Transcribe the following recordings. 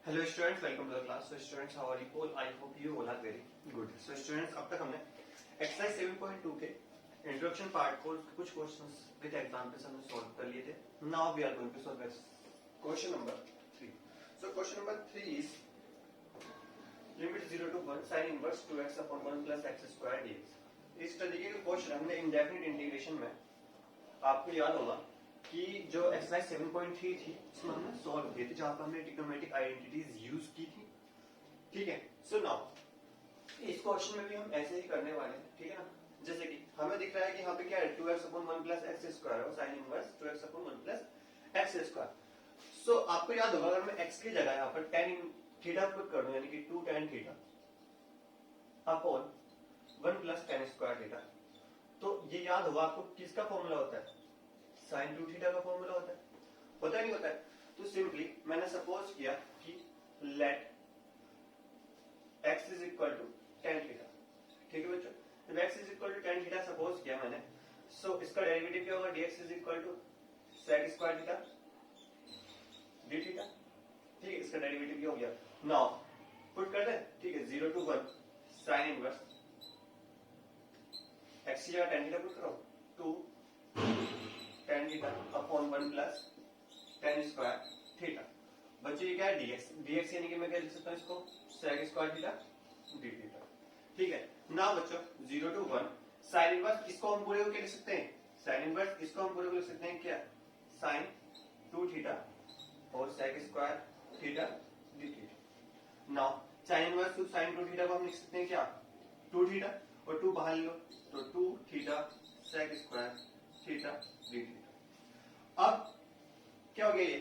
Hello students, welcome to the class. So students, how are you all? I hope you all are very good. So students, अब तक हमने exercise 7.2 के introduction part को कुछ questions with examples हमने solve कर लिए थे. Now we are going to solve question number 3. So question number 3 is limit 0 to 1 sin inverse 2x upon 1 plus x square dx. इस तरीके के क्वेश्चन हमने इंडेफिनिट इंटीग्रेशन में आपको याद होगा कि जो एक्सरसाइज 7.3 थी उसमें हमने सॉल्व किए थे, जहां पर हमने ट्रिग्नोमेट्रिक आइडेंटिटीज यूज की थी. ठीक है. सो नाउ इस क्वेश्चन में भी हम ऐसे ही करने वाले हैं. ठीक है ना. जैसे कि हमें दिख रहा है कि यहाँ पे क्या है 2x upon 1 plus x square है, sine inverse 2x upon 1 plus x square. So आपको याद होगा अगर मैं x की जगह यहाँ पर tan थीटा पुट कर दूं, यानी कि 2 tan theta upon 1 plus tan square theta, तो ये याद होगा आपको किसका फॉर्मूला होता है? साइन 2 थीटा का फॉर्मूला होता है. होता नहीं होता है? तो सिंपली मैंने सपोज किया कि let x is equal to tan theta. ठीक है बच्चों. जब x is equal to tan theta suppose किया मैंने, सो इसका डेरिवेटिव क्या होगा? dx is equal to sec square theta d theta. ठीक है. इसका डेरिवेटिव क्या हो गया? नाउ पुट कर दे. ठीक है. 0 to 1 साइन इनवर्स x की जगह tan थीटा पुट करो 2 tan theta upon 1 plus tan square theta. बच्चों ये क्या है? dx. dx यानी कि मैं क्या लिख सकता हूँ इसको? sec square theta d theta. ठीक है. नाउ बच्चों 0 to 1 साइन इनवर्स इसको हम पूरे को क्या लिख सकते हैं? साइन इनवर्स इसको हम पूरे को लिख सकते हैं क्या? साइन 2 थीटा और sec square theta d theta. Now sine inverse two sine 2 theta को हम लिख सकते हैं क्या? 2 थीटा और 2 बाहर लो तो 2 theta sec square theta d theta. अब क्या हो गया? ये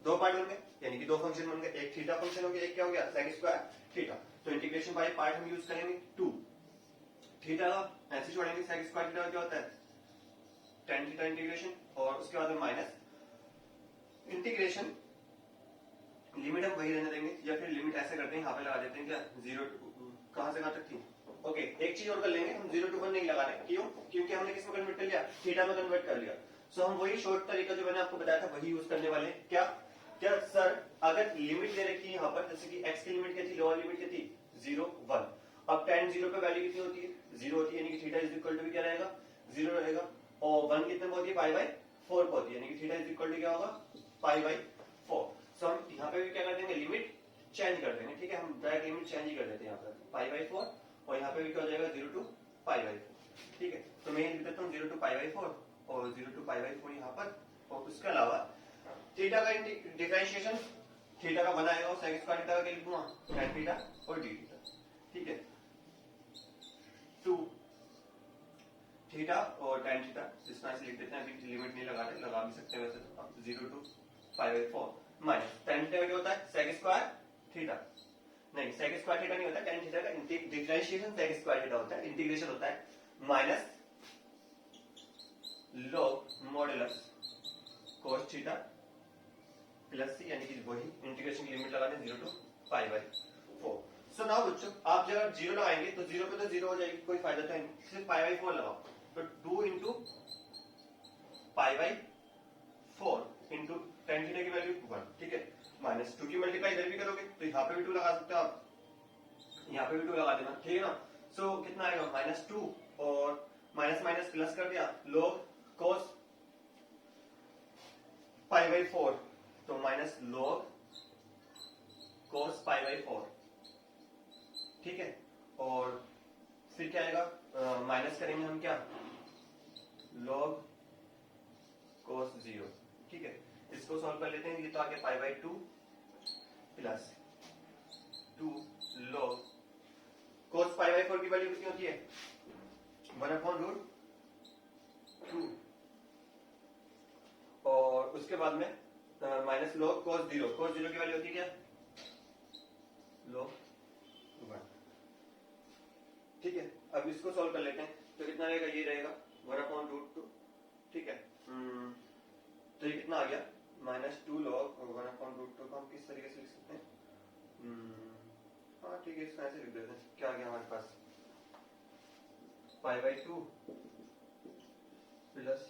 दो पार्ट बन गए, यानी कि दो फंक्शन बन गए. एक थीटा फंक्शन हो गया, एक क्या हो गया? sec square theta. तो इंटीग्रेशन बाय पार्ट हम यूज करेंगे 2 थीटा का ऐसे छोड़ेंगे. sec स्क्वायर थीटा क्या होता है? tan थीटा इंटीग्रेशन, और उसके बाद में माइनस इंटीग्रेशन लिमिट हम वही रहने देंगे, या फिर लिमिट ऐसे करते हैं यहाँ पे लगा देते हैं क्या? 0 कहां से कहां तक थी? ओके. एक चीज और कर लेंगे, हम 0 to 1 नहीं लगा रहे. क्यों? क्योंकि हमने किसमें कन्वर्ट कर लिया? थीटा में कन्वर्ट कर लिया. सो हम वही शॉर्ट तरीका जो मैंने आपको बताया था वही यूज करने वाले हैं. क्या क्या सर? अगर लिमिट दे रखी है यहाँ पर, जैसे कि x की लिमिट क्या थी? लोअर लिमिट क्या थी? 0 1. अब tan 0 पे वैल्यू कितनी होती है? 0 होती है, यानी कि थीटा इज इक्वल टू क्या रहेगा? 0 रहेगा. और 1 कितने में होती है? पाई बाय 4 पे होती है, यानी कि थीटा इज इक्वल टू क्या होगा? Pi by 4. सो हम यहाँ पे भी क्या कर देंगे? लिमिट चेंज कर देंगे. ठीक है. हम डायरेक्ट लिमिट चेंज ही कर देते हैं यहाँ पर पाई बाय 4, और यहाँ पे भी क्या हो जाएगा? 0 to पाई बाय 4. ठीक है. तो मैं लिख देता हूँ 0 to पाई बाय 4 और 0 to पाई बाय 4 यहाँ पर. और उसके अलावा थीटा का डिफरेंशिएशन थीटा का बनाएगा और sec स्क्वायर थीटा का क्या लिख दूंगा? tan थीटा और d थीटा. ठीक है. 2 थीटा और tan थीटा इस तरह से लिख देते हैं. अभी लिमिट नहीं लगा रहे, लगा भी सकते हैं वैसे तो. अब 0 to pi by 4 minus tan theta क्या होता है? sec square theta. नहीं, sec स्क्वायर थीटा नहीं होता. tan थीटा का डिफरेंशिएशन sec स्क्वायर थीटा होता है, इंटीग्रेशन होता है minus log modulus cos theta plus c, यानी कि वही इंटीग्रेशन की लिमिट लगाने 0 to pi by 4. So now बच्चों आप जब 0 लगाएंगे तो 0 पे तो 0 हो जाएगी, कोई फायदा तो नहीं. सिर्फ पाई बाय 4 लगाओ तो 2 into pi by 4 into tan theta की वैल्यू 1. ठीक है. माइनस 2 की मल्टीप्लाई इधर भी करोगे तो यहाँ पे भी 2 लगा सकते हो आप, यहाँ पे भी 2 लगा देना. ठीक है ना. सो कितना आएगा? माइनस 2 और माइनस माइनस प्लस कर दिया log cos पाई बाय 4, तो minus log cos pi by 4. ठीक है. और फिर क्या आएगा? माइनस करेंगे हम क्या? log cos 0. ठीक है. इसको सॉल्व कर लेते हैं. ये तो आगे पाई by 2 plus 2 log cos pi by 4 की वैल्यू कितनी होती है? 1 अपॉन रूट 2. और उसके बाद में माइनस log cos 0. cos 0 की वैल्यू होती है क्या? log 1. ठीक है. अब इसको सॉल्व कर लेते हैं. तो कितना रहेगा? ये रहेगा 1 अपॉन रूट 2. ठीक है. तो ये कितना आ गया? माइनस 2 log 1 अपॉन रूट 2 को हम किस तरीके से लिख सकते हैं? हाँ ठीक है, इसको ऐसे लिख देते हैं. क्या आ गया हमारे पास? Pi by 2 plus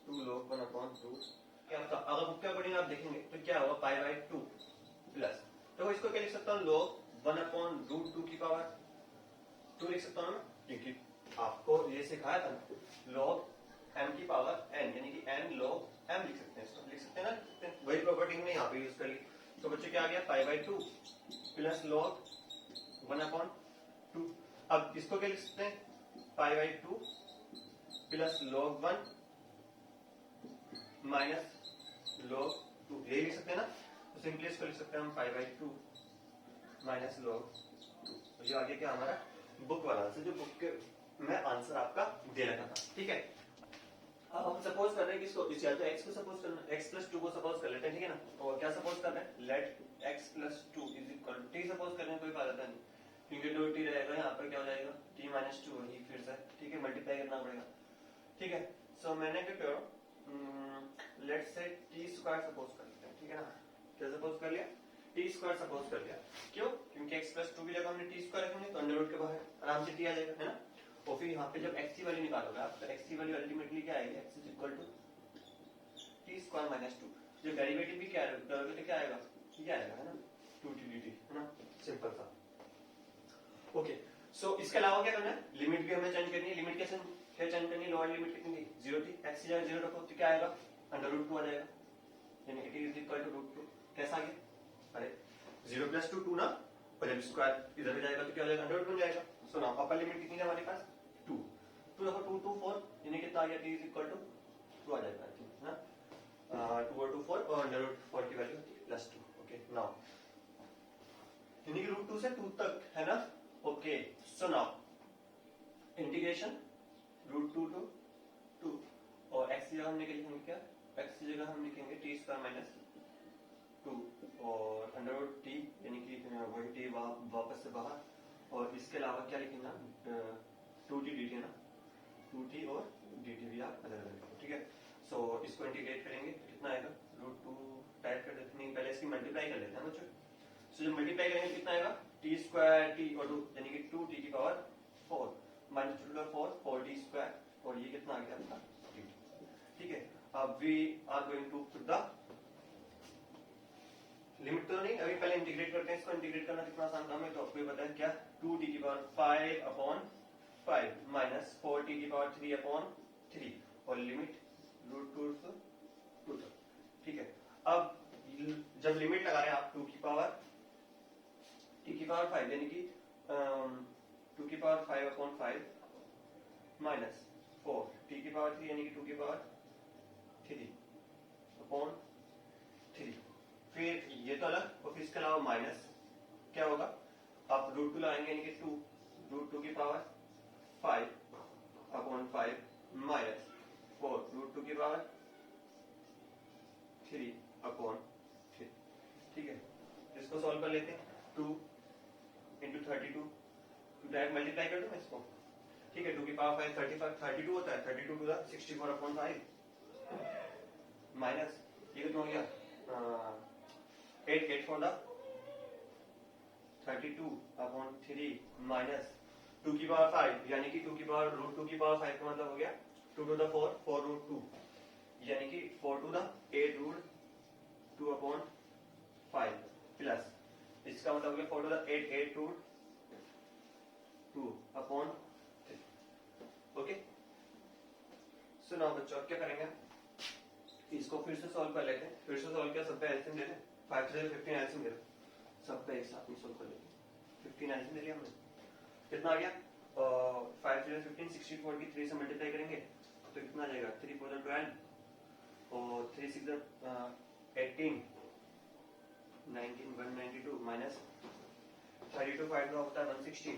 2 log 1 upon root. क्या होता? अगर बुक के अकॉर्डिंग आप देखेंगे तो क्या होगा? पाई बाय 2 प्लस, तो देखो इसको क्या लिख सकता हूँ, log 1 अपॉन रूट 2 की पावर 2 लिख सकता हूँ ना, क्योंकि आपको ये सिखाया था log m की पावर n, यानी कि n log m लिख सकते हैं, इसको लिख सकते हैं ना, वही प्रॉपर्टी हमने यहाँ पे यूज कर ली। तो बच्चों क्या आ गया, pi by 2 plus log 1 upon 2। अब इसको क्या लिख सकते हैं, pi by 2 plus log 1 minus log 2, यही लिख सकते हैं ना। तो सिंपली इसको लिख सकते हैं हम पाई बाई 2 माइनस log 2। ये आगे क्या हमारा बुक वाला आंसर, जो बुक के में आंसर आपका दे रखा था, ठीक है। अब हम सपोज कर रहे हैं कि इसको, इस या तो x को सपोज करना, x प्लस 2 को सपोज कर लेते हैं, ठीक है ना। और क्या सपोज कर रहे हैं, let x plus 2 is equal to t suppose करने में कोई फायदा नहीं, क्योंकि 2t रहेगा, यहाँ पर क्या हो जाएगा t माइनस 2 वही फिर से, ठीक है, मल्टीप्लाई करना पड़ेगा, ठीक है। सो मैंने क्या किया, let's say t square suppose कर लेते हैं, ठीक है ना। क्या सपोज कर लिया, t स्क्वायर सपोज कर लिया, क्यों, क्योंकि x प्लस 2 की जगह हमने t स्क्वायर रखेंगे तो अंडर रूट के बाहर आराम से t आ जाएगा, है ना। और फिर यहाँ पे जब x की वैल्यू निकालोगे आप, तो x की वैल्यू अल्टीमेटली क्या आएगी, x is equal to t square minus 2। जो डेरिवेटिव भी क्या करोगे तो क्या आएगा, ये आएगा, है ना, 2t dt, है ना, सिंपल सा। ओके, सो इसके अलावा क्या करना है, लिमिट भी हमें चेंज करनी है। लिमिट क्या चेंज करनी है, लोअर लिमिट कितनी थी, 0 थी, x की जगह 0 रखो तो क्या आएगा, अंडर रूट 2 आ जाएगा, यानी कि t is equal to root 2। कैसा आ गया, अरे 0 प्लस 2 2 ना, और जब स्क्वायर इधर जाएगा तो क्या हो जाएगा, अंडर रूट 2 जाएगा। सो नाउ अपर लिमिट कितनी है हमारे पास, 2 देखो 2 2 4, यानी कितना आ गया, t इज इक्वल टू 2 आ जाएगा, है ना। 2 और 2 4, और अंडर रूट 4 की वैल्यू प्लस 2। ओके, नाउ यानी कि रूट 2 से 2 तक, है ना। Okay, so now integration root 2 to 2, और x की जगह हम लिखेंगे क्या, x की जगह हम लिखेंगे t स्क्वायर माइनस 2, और अंडर रूट t, यानी कि वही t वापस से बाहर, और इसके अलावा क्या लिखेंगे, 2t dt, है ना, 2t और dt भी आप अलग अलग, ठीक है। सो इसको इंटीग्रेट करेंगे तो कितना आएगा, रूट 2 टाइप कर देते हैं, पहले इसकी मल्टीप्लाई कर लेते हैं बच्चों। सो जब मल्टीप्लाई करेंगे कितना आएगा, t स्क्वायर t और 2, यानी कि 2t की पावर 4 माइनस 2 की पावर 4 4t स्क्वायर, और ये कितना आ गया आपका dt, ठीक है। अब we are going to put the limit, तो नहीं, अभी पहले इंटीग्रेट करते हैं। इसको इंटीग्रेट करना कितना आसान काम है, तो आपको ये पता है क्या, 2t की पावर 5 अपॉन 5 माइनस 4t की पावर 3 अपॉन 3, और लिमिट रूट 2 से 2 तक, ठीक है। अब जब लिमिट लगा रहे हैं आप 2 की पावर t की पावर 5, यानी कि 2 की पावर 5 अपॉन 5 माइनस 4 t की पावर 3, यानी कि 2 की पावर 3 अपॉन 3, फिर ये तो अलग, और फिर इसके अलावा माइनस क्या होगा, आप रूट 2 लगाएंगे, यानी कि 2 रूट 2 की पावर 5 अपॉन 5 माइनस 4 रूट 2 की पावर 3 अपॉन 3, ठीक है। इसको सॉल्व कर लेते हैं, 2 इंटू 32, डायरेक्ट मल्टीप्लाई कर दूं मैं इसको, ठीक है। 2 की पावर 5 35 32 होता है, 32 टू द 64 अपॉन 5 माइनस ये कितना हो गया, 8 8 for the 32 अपॉन 3 माइनस 2 की पावर 5, यानी कि 2 की पावर रूट 2 की पावर 5 का मतलब हो गया 2 टू द 4 4 रूट 2, यानी कि 4 to the 8 root 2 upon 5 plus इसका मतलब हो गया 4 to the 8 8 root 2 upon 3। Okay, so now बच्चों क्या करेंगे, इसको फिर से सॉल्व कर लेते हैं। फिर से सॉल्व किया, सब पे एलसीएम ले लें, 5 से 15 एलसीएम ले लो, सब पे एक साथ में सॉल्व कर लेते हैं। 15 एलसीएम ले लिया हमने, कितना आ गया, 5 से 15 64 की 3 से मल्टीप्लाई करेंगे तो कितना आ जाएगा, 3 4 12 और 3 6 18 19 192 माइनस 32 5 का होता है 160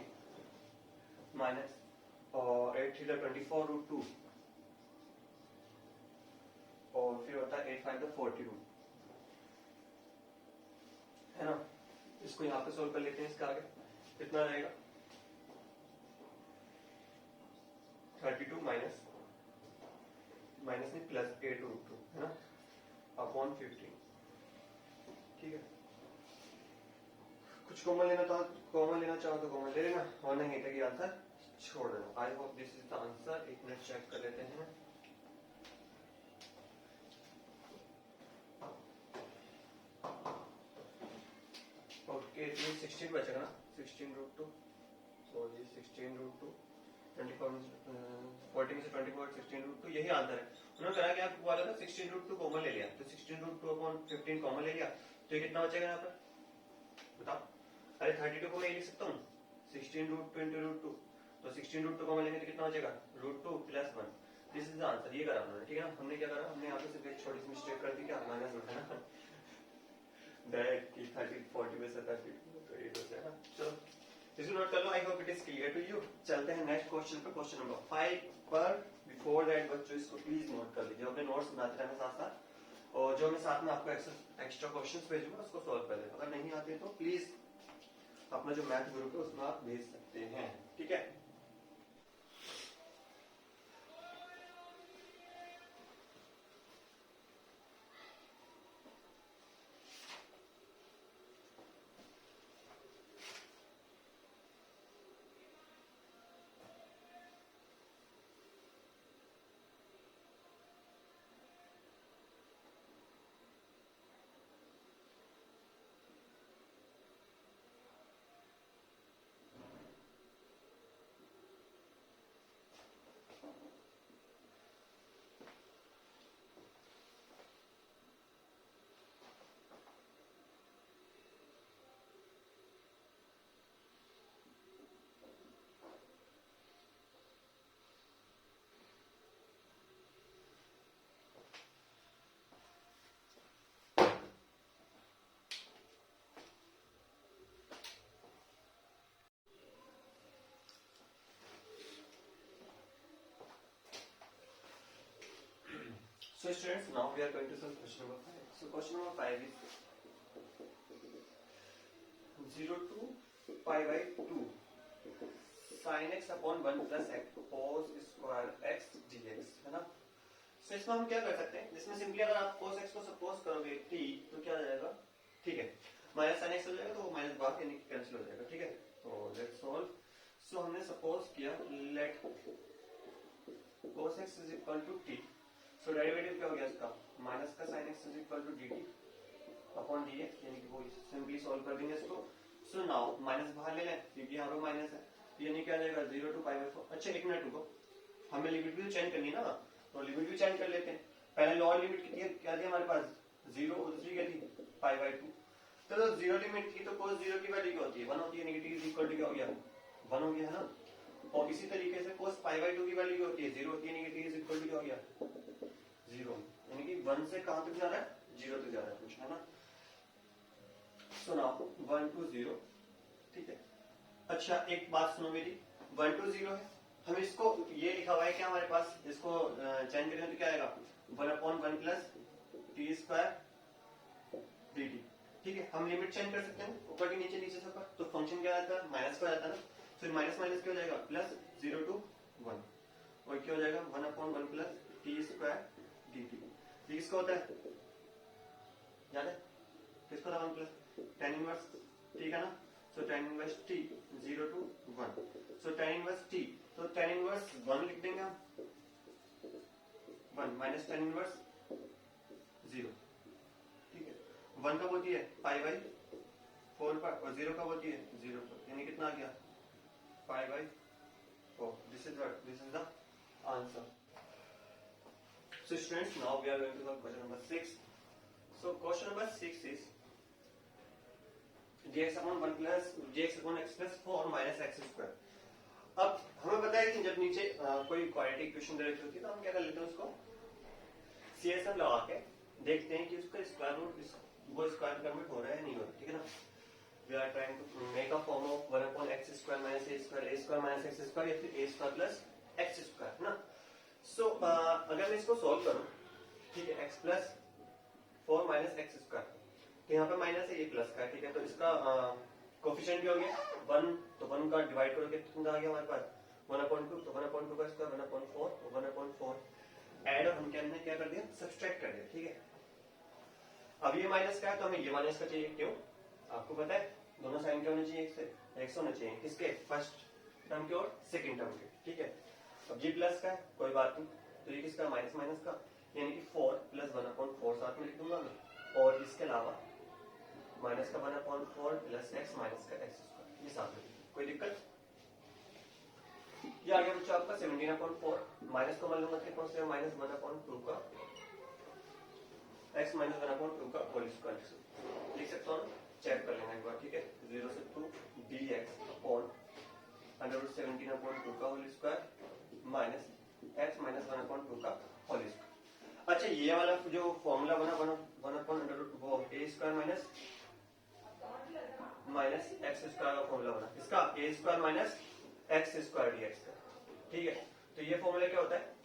माइनस और 8 3 24 रूट 2 और फिर होता है 8 5 42, है ना। इसको यहाँ पे सोल्व कर लेते हैं, इसका आगे कितना रहेगा, 32 माइनस माइनस नहीं प्लस 8 रूट 2, है ना, अपॉन 15, ठीक है। कुछ कॉमन लेना तो कॉमन लेना चाहो तो कॉमन ले लेना, और नहीं तो ये आंसर छोड़ देना। I hope this is the answer. एक मिनट चेक कर लेते हैं। 16 बचेगा ना, 16 root two, sorry 16 root two 24 14 में से 24 16 रूट टू, यही आंसर है। उन्होंने करा कि आपको वाला ना 16 रूट टू कॉमन ले लिया, तो 16 रूट टू अपॉन 15 कॉमन ले लिया, तो ये कितना बचेगा यहाँ पर बताओ। अरे 32 को मैं लिख सकता हूँ 16 रूट 20 रूट टू, तो 16 रूट टू कॉमन लेंगे तो कितना बचेगा root two plus 1। This is the answer, ये करा हमने, ठीक है ना। हमने क्या करा, हमने यहाँ पे सिर्फ एक छोटी सी मिस्टेक कर दी, क्या माइनस उठाना डायरेक्ट की 30 40 में से 30 तो ये तो है ना। चलो इसको नोट कर लो, I hope it is clear to you. चलते हैं नेक्स्ट क्वेश्चन पे, क्वेश्चन नंबर 5 पर। बिफोर दैट बच्चों इसको प्लीज नोट कर लीजिए, अपने नोट्स बनाते रहना साथ साथ, और जो मैं साथ में आपको एक्स्ट्रा क्वेश्चंस भेजूंगा उसको सॉल्व कर लेना। अगर नहीं आते तो प्लीज अपना जो मैथ ग्रुप है उसमें आप भेज सकते हैं, ठीक है। So students, now we are going to solve question number 5. So question number 5 is 0 to pi by 2 sin x upon 1 plus x cos square x dx, है ना। So इसमें हम क्या कर सकते हैं, इसमें सिंपली अगर आप cos x को सपोज करोगे t तो क्या आ जाएगा, ठीक है, माइनस sin x हो जाएगा, तो माइनस बाहर यानी कैंसिल हो जाएगा, ठीक है। तो लेट्स सॉल्व। सो हमने सपोज किया let cos x is equal to t, so derivative क्या हो गया इसका, माइनस का sin x is equal to dt upon dx, यानी कि वो सिंपली सॉल्व कर देंगे इसको। सो नाउ माइनस बाहर ले लें क्योंकि यहाँ पे माइनस है, यानी क्या आ जाएगा 0 टू पाई बाय 4। अच्छा एक मिनट रुको, हमें लिमिट भी चेंज करनी है ना, तो लिमिट भी चेंज कर लेते हैं। पहले लोअर लिमिट कितनी है, क्या थी हमारे पास 0, दूसरी क्या थी पाई बाय 2। तो 0 लिमिट थी तो cos 0 की वैल्यू क्या होती है 1 होती है, नेगेटिव इज इक्वल टू क्या हो गया 1 हो गया है ना। और इसी तरीके से cos पाई बाय 2 की वैल्यू क्या होती है 0 होती है, नेगेटिव इज इक्वल टू क्या हो गया 0, यानी कि 1 से कहां तक जा रहा है 0 तक जा रहा है कुछ, है ना। सो नाउ 1 टू 0, ठीक है। अच्छा एक बात सुनो मेरी, 1 टू 0 है, हम इसको ये लिखा हुआ है क्या हमारे पास, इसको चेंज करें तो क्या आएगा 1 upon 1 plus T square dt, ठीक है। हम लिमिट चेंज कर सकते हैं ऊपर के नीचे, नीचे से ऊपर, तो फंक्शन क्या आता है माइनस का आता है ना, फिर माइनस माइनस क्या हो जाएगा प्लस 0 टू 1, और क्या हो जाएगा 1 upon 1 plus T square dt। ये किसका होता है याद है, किसका था 1 प्लस tan इनवर्स, ठीक है ना। So tan inverse t 0 to 1, so tan inverse t, तो tan इनवर्स 1 लिख देंगे हम, 1 माइनस tan इनवर्स 0, ठीक है। 1 कब होती है पाई बाई 4 पर, और 0 कब होती है 0 पर, यानी कितना आ गया pi by 4। This is the answer. So students, now we are going to solve question number 6. So question number 6 is dx upon 1 plus dx upon x plus 4 minus x square। अब हमें पता है कि जब नीचे कोई क्वाड्रेटिक इक्वेशन दे रखी होती है तो हम क्या कर लेते हैं, उसको CSM लगा के देखते हैं कि उसका स्क्वायर रूट वो स्क्वायर कन्वर्ट हो रहा है नहीं हो रहा, ठीक है ना। We are trying to make a form of 1 upon x square minus a square minus x square, या फिर a square plus x square, है ना। सो अगर मैं इसको सॉल्व करूं, ठीक है, x plus 4 minus x square, तो यहाँ पे माइनस है ये प्लस का, ठीक है। तो इसका कोफिशिएंट क्या हो गया 1, तो 1 का डिवाइड करोगे तो कितना आ गया हमारे पास 1/2, तो 1/2 का स्क्वायर 1/4, 1/4 ऐड, और हम क्या कर दिया सब्सट्रैक्ट कर दिया, ठीक है। अब ये माइनस का है तो हमें ये माइनस का चाहिए, क्यों आपको पता है दोनों साइन क्या होने चाहिए, एक्स होने चाहिए, किसके फर्स्ट टर्म के और सेकंड टर्म के, ठीक है। अब ये प्लस का है कोई बात नहीं, तो ये किसका माइनस माइनस का, यानी कि 4 प्लस 1/4 साथ में लिख दूंगा मैं, और इसके अलावा माइनस का 1/4 प्लस एक्स माइनस का एक्स स्क्वायर, ये साथ में कोई दिक्कत? ये आ गया बच्चों आपका 17/4, माइनस को मान लूंगा कितना से माइनस 1/2 का x माइनस 1/2 का होल स्क्वायर लिख सकता हूँ, चेक कर लेना एक बार, ठीक है। 0 से 2 dx अपॉन √17/2 का whole square minus x minus 1/2 का होल स्क्वायर। अच्छा ये वाला जो फॉर्मूला बना 1/√, वो a square minus x square का फॉर्मूला बना, इसका a square minus x square dx का, ठीक है। तो ये फॉर्मूला क्या होता है?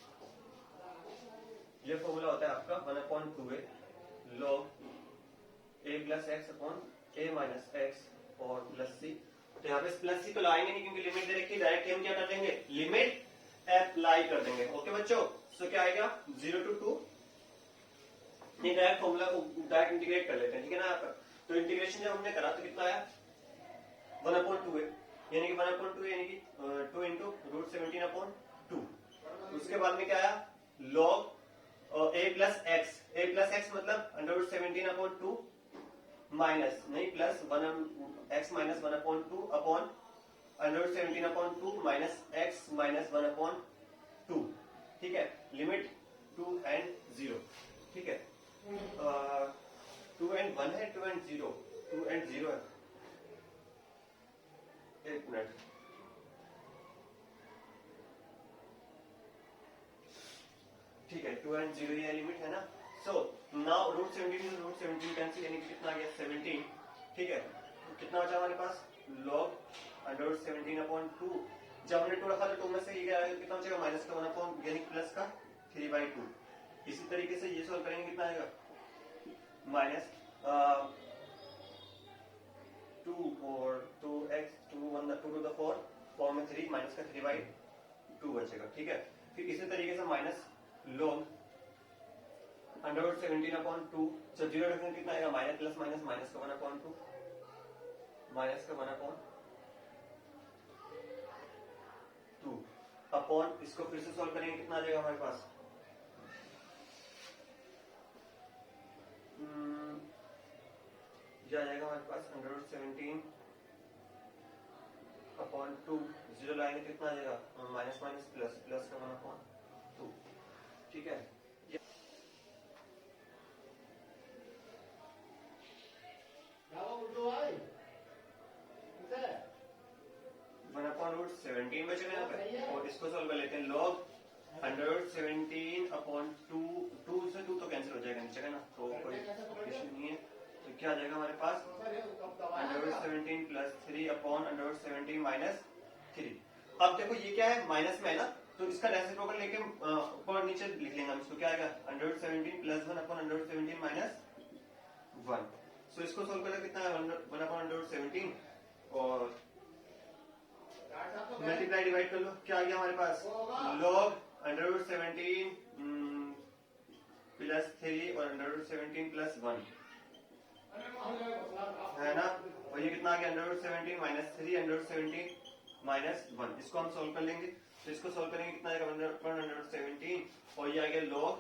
ये फॉर्मूला होता है आपका 1/2a log a plus x upon a minus x और प्लस सी। तो यहाँ पे प्लस सी तो लाएंगे नहीं क्योंकि लिमिट दे रखी है, डायरेक्ट हम क्या कर देंगे, लिमिट अप्लाई कर देंगे। ओके बच्चों, सो क्या आएगा 0 to 2, ये डायरेक्ट फॉर्मूला डायरेक्ट इंटीग्रेट कर लेते हैं, ठीक है ना। यहाँ पर तो इंटीग्रेशन जब हमने करा तो कितना आया 1/2a, यानी कि 1/2 यानी कि 2 into √17/2। उसके बाद में क्या आया log a प्लस एक्स मतलब √17/2 माइनस नहीं plus 1 x minus 1/2 upon √17/2 minus x minus 1/2, ठीक है। लिमिट 2 and 0, ठीक है। 2 and 1 है, 2 and 0, 2 and 0 है। एक मिनट, ठीक है, 2 and 0 ये लिमिट है ना। सो नाउ √17 कैंसिल, यानी कि कितना आ गया 17, ठीक है। तो कितना बचा हमारे पास log √17/2, जब हमने 2 रखा तो 2 में से ये आएगा कितना बचेगा माइनस का 1 यानी प्लस का 3/2। इसी तरीके से ये सॉल्व करेंगे, कितना आएगा माइनस 2 और 2x 2 to the 4 में 3 माइनस का 3/2 बचेगा, ठीक है। फिर इसी तरीके से माइनस log √17/2, जब 0 रखेंगे कितना आएगा माइनस प्लस माइनस माइनस का 1/2 माइनस का 1/2 अपॉन, इसको फिर से सॉल्व करेंगे कितना आ जाएगा हमारे पास, ये आ जाएगा हमारे पास √17/2, 0 लाएंगे तो कितना आ जाएगा माइनस माइनस प्लस प्लस का 1/2, ठीक है। 1/17 बचेगा यहाँ पे, और इसको सॉल्व कर लेते हैं log 117/2, 2 से 2 तो कैंसिल हो जाएगा नीचे का ना, तो कोई इशू नहीं है। तो क्या आ जाएगा हमारे पास 117 प्लस 3 अपॉन 117 माइनस 3। अब देखो ये क्या है माइनस में है ना, तो इसका रेसिप्रोकल लेके ऊपर और नीचे लिख लेंगे हम इसको, क्या आएगा 117 प्लस 1 अपॉन 117 माइनस 1। सो इसको सॉल्व करें कितना है 1 अपॉन 117 और मल्टीप्लाई डिवाइड कर लो, क्या आ गया हमारे पास log 117 प्लस 3 और 117 प्लस 1 है ना, और ये कितना आ गया 117 माइनस 3 117 माइनस 1। इसको हम सोल्व कर लेंगे, तो इसको सोल्व करेंगे कितना आएगा 117 और ये आ गया log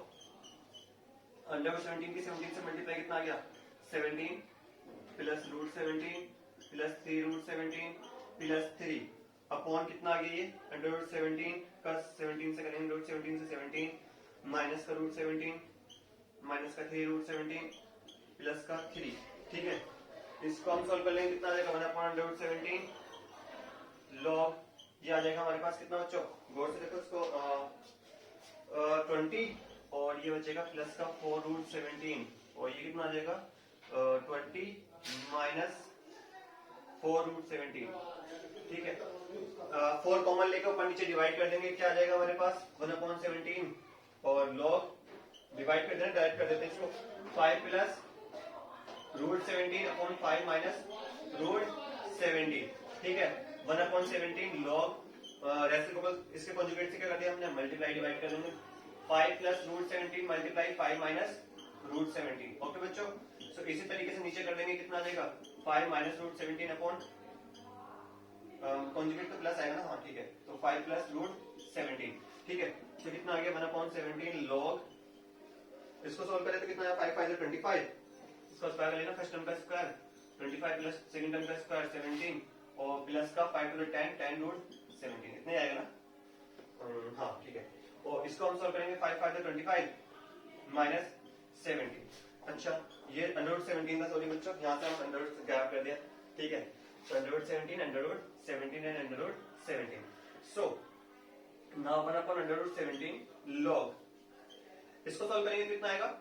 117 की 17 से मल्टीप्लाई कितना आ गया 17 प्लस √17 प्लस 3 √17 प्लस 3 अपॉन कितना आ गया ये 117 का 17 से करेंगे √17 से 17 माइनस का √17 माइनस का 3 √17 प्लस का 3, ठीक है। इसको हम सॉल्व कर लेंगे कितना आ जाएगा 1/17 log, ये आ जाएगा हमारे पास कितना बच्चों, गौर से देखो इसको 20 और ये बचेगा प्लस का 4 √17 और ये कितना आ जाएगा 20 माइनस 4 √17, ठीक है। 4 कॉमन लेकर ऊपर नीचे डिवाइड कर देंगे, क्या आ जाएगा हमारे पास 1/17 और log डिवाइड कर देना डायरेक्ट कर देते हैं इसको 5 प्लस √17 अपॉन 5 माइनस √17, ठीक है। 1/17 log रेसिप्रोकल इसके कॉन्जुगेट से क्या कर दिया हमने मल्टीप्लाई डिवाइड कर देंगे 5 प्लस √17 मल्टीप्लाई 5 माइनस √17। ओके बच्चों, सो इसी तरीके से नीचे कर देंगे कितना आ जाएगा 5 माइनस √17 अपॉन कॉन्जुगेट तो प्लस आएगा ना, हाँ ठीक है, तो 5 प्लस √17, ठीक है। तो कितना आ गया 1/17 log, इसको सोल्व करें तो कितना आया 5 5 25, इसका स्क्वायर कर लेना फर्स्ट टर्म का स्क्वायर 25 प्लस सेकंड टर्म का स्क्वायर 17 और प्लस का 5 टू द 10 10 रूट 17 इतने आएगा ना। हाँ ठीक है, और इसको हम सॉल्व करेंगे 5 5 25 माइनस 17। अच्छा ये अंडर रूट 17 का सॉल्यूशन बच्चों, यहाँ से हम अंडर रूट गैप कर दिया, ठीक है। So under root 17 under root 17 and under root 17। So now अपन अपन अंडर रूट 17 लॉग, इसको सॉल्व करेंगे तो कितना आएगा,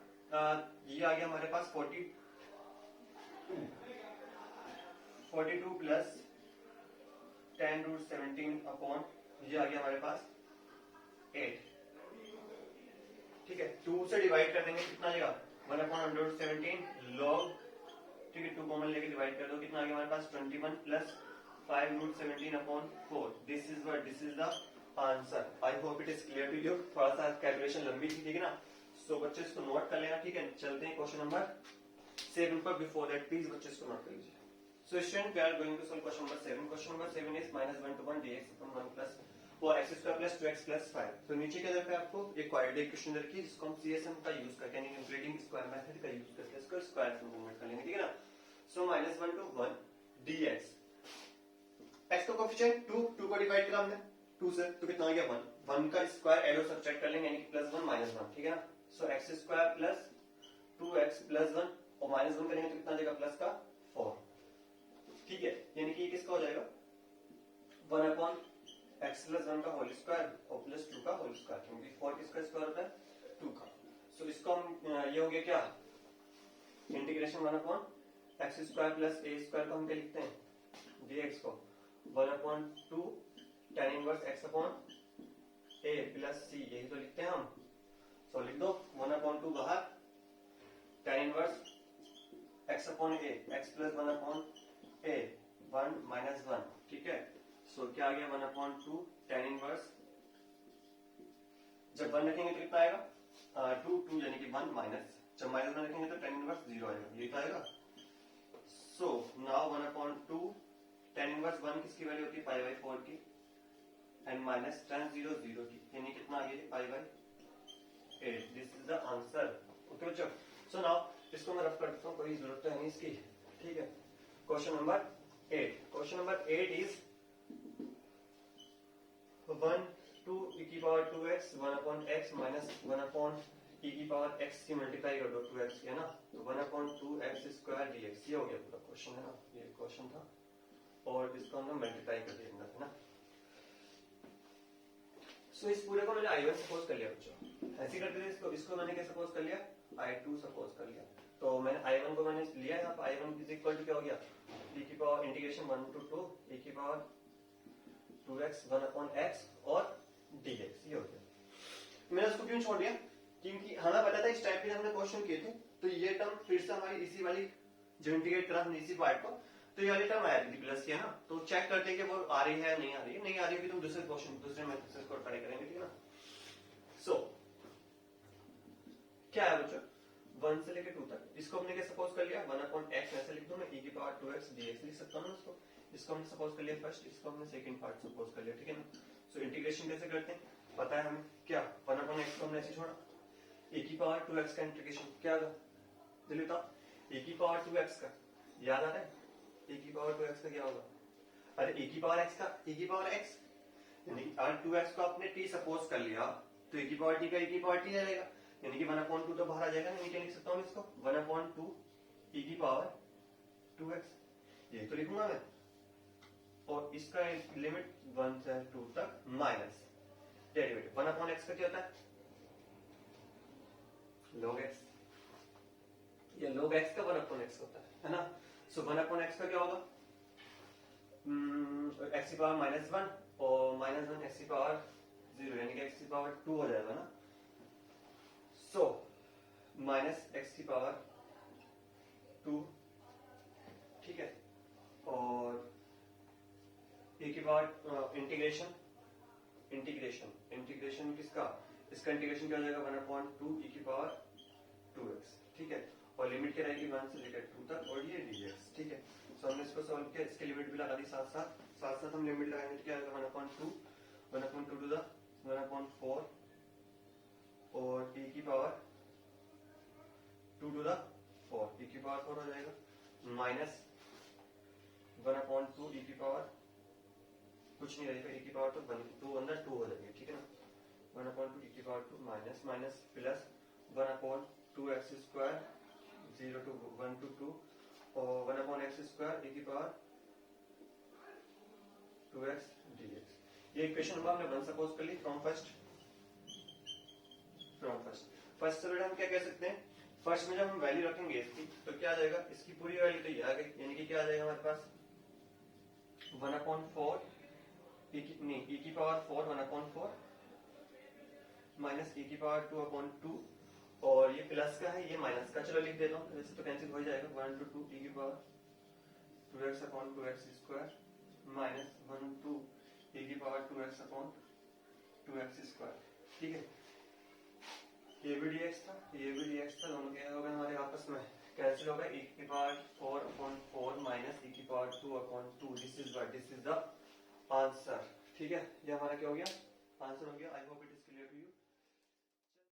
ये आ गया हमारे पास 42 प्लस 10 रूट 17 अपॉन ये आ गया हमारे पास 8, ठीक है। 2 से डिवाइड कर देंगे कितना आएगा 1 अपॉन अंडर रूट 17 लॉग, ठीक है 2 कॉमन लेके डिवाइड कर दो कितना आ गया हमारे पास 21 plus 5 root 17 upon 4। This is the answer. I hope it is clear to you. थोड़ा सा कैलकुलेशन लंबी थी, ठीक है ना। सो बच्चे इसको नोट कर लेना, ठीक है। चलते हैं क्वेश्चन नंबर 7 पर। बिफोर दैट प्लीज बच्चे इसको नोट कर लीजिए। So student we are going to solve question number 7। Question number 7 is -1 to 1 dx upon 1 plus और x square plus 2x plus 5। तो नीचे क्या दरकार है आपको एक क्वाड्रेटिक इक्वेशन दरकी है जिसको हम CSM का यूज करके यानी इंटीग्रेटिंग स्क्वायर मेथड का यूज करके इसको स्क्वायर में कन्वर्ट कर लेंगे, ठीक है ना। सो -1 to 1 dx, x का कोएफिशिएंट 2 को डिवाइड करा हमने 2 से तो कितना आ गया 1 का स्क्वायर एलो सब्ट्रैक्ट कर लेंगे यानी कि +1 -1, ठीक है ना। सो x square plus 2x plus 1 और -1 करेंगे तो कितना आ जाएगा प्लस का 4, ठीक है। यानी कि किसका हो जाएगा 1 अपॉन x प्लस 1 का होल स्क्वायर और प्लस 2 का होल स्क्वायर, क्योंकि 4 किसका स्क्वायर होता है 2 का। सो इसको हम ये हो गया क्या integration 1 upon x square plus a square को हम क्या लिखते हैं dx को 1 upon 2 tan inverse x upon a plus c, यही तो लिखते हैं हम। सो लिख दो 1 अपॉन 2 बाहर tan inverse x upon a, x plus 1 upon a 1 minus 1, ठीक है। सो क्या आ गया 1 अपॉन 2 tan इनवर्स, जब 1 रखेंगे तो कितना आएगा 2 यानी कि 1 माइनस, जब माइनस 1 रखेंगे तो tan इनवर्स 0 आएगा, ये तो आएगा। So now 1 upon 2 tan inverse 1 किसकी वैल्यू होती है पाई बाई 4 की एंड माइनस tan 0 0 की, यानी कितना आ गया pi by 8। This is the answer, okay बच्चों। सो नाउ इसको मैं रफ कर देता हूं, कोई जरूरत तो है नहीं इसकी, ठीक है। Question number 8, question number 8 is 1 to e की power 2x 1 upon x minus 1 upon e की पावर x की मल्टीप्लाई कर दो 2x की, है ना। तो 1 अपॉन 2x स्क्वायर dx, ये हो गया पूरा क्वेश्चन, है ना। ये क्वेश्चन था और इसको हमने मल्टीप्लाई कर दिया, है ना। सो इस पूरे को मैंने I1 सपोज कर लिया बच्चों, ऐसे करते थे इसको मैंने क्या सपोज कर लिया I2 सपोज कर लिया। तो मैंने I1 को मैंने लिया यहाँ पर, I1 इज इक्वल टू क्या हो गया e की पावर इंटीग्रेशन 1 to 2 e की पावर 2x 1 अपॉन x और dx, ये हो गया। मैंने उसको क्यों छोड़ दिया, क्योंकि हमें पता था इस टाइप के हमने क्वेश्चन किए थे तो ये टर्म फिर से हमारी इसी वाली जो इंटीग्रेट करा हमने इसी पार्ट को, तो ये वाली टर्म आ रही थी प्लस की, है ना। तो चेक करते हैं कि वो आ रही है नहीं आ रही है, नहीं आ रही है तो हम दूसरे क्वेश्चन दूसरे मेथड से इसको ट्राई करेंगे, ठीक है ना। सो क्या है बच्चों 1 से लेके 2 तक, इसको हमने क्या सपोज कर लिया 1 अपॉन x, ऐसे लिख दो मैं e की पावर 2x dx लिख सकता हूं ना उसको। इसको हमने सपोज कर लिया फर्स्ट, इसको हमने सेकंड पार्ट सपोज कर लिया, ठीक है ना। सो इंटीग्रेशन कैसे करते हैं पता है हमें, क्या 1 अपॉन x को हमने ऐसे छोड़ा, e की पावर 2x का इंटीग्रेशन क्या होगा जल्दी बताओ, e की पावर 2x का याद आ रहा है, e की पावर 2x का क्या होगा, अरे e की पावर x का e की पावर x, यानी अगर 2x को आपने t सपोज कर लिया तो e की पावर t का e की पावर t रहेगा, यानी कि 1 अपॉन 2 तो बाहर आ जाएगा, नहीं क्या लिख सकता हूं इसको 1 अपॉन 2 e की पावर 2x, ये तो लिखूंगा मैं। और इसका लिमिट 1 से 2 तक माइनस डेरिवेटिव 1 अपॉन x का क्या होता है log x, ये log x का 1 अपॉन x होता है ना। सो 1 अपॉन x का क्या होगा x की पावर -1 और -1 x की पावर 0, यानी कि x की पावर 2 हो जाएगा ना। सो माइनस x की पावर 2, ठीक है, और e की पावर इंटीग्रेशन किसका, इसका इंटीग्रेशन क्या हो जाएगा 1 अपॉन 2 e की पावर 2x, ठीक है। और लिमिट क्या रहेगी 1 से लेकर 2 तक और ये dx, ठीक है। सो हमने इसको सॉल्व किया, इसके लिमिट भी लगा दी साथ साथ हम लिमिट लगाएंगे तो क्या आएगा 1 अपॉन 2 टू द 1 अपॉन 4 और e की पावर 2 टू द 4, e की पावर 4 हो जाएगा माइनस कुछ नहीं रहेगा, e की पावर 2 2 अंदर 2 हो जाएंगे, ठीक है ना। 1/2 e की power 2 minus minus plus 1/2 x square 0 to 1 to 2 और 1/x स्क्वायर e की पावर 2x dx। ये इक्वेशन नंबर हमने 1 सपोज कर ली फ्रॉम फर्स्ट से बेटा हम क्या कह सकते हैं, फर्स्ट में जब हम वैल्यू रखेंगे इसकी तो क्या आ जाएगा, इसकी पूरी वैल्यू तो ये आ गई, यानी कि क्या आ जाएगा हमारे पास 1/4 e की पावर 4 1/4 माइनस e की पावर 2/2 और ये प्लस का है ये माइनस का, चलो लिख देता हूँ वैसे तो कैंसिल हो जाएगा, 1 to 2 e की power 2x/2x square minus 1 to e की पावर 2x/2x स्क्वायर, ठीक है। ये भी dx था, ये भी dx था, दोनों क्या हो गए हमारे आपस में कैंसिल हो गए, e की पावर 4/4 माइनस e की power 2/2, this is the answer, ठीक है। ये हमारा क्या हो गया, आंसर हो गया।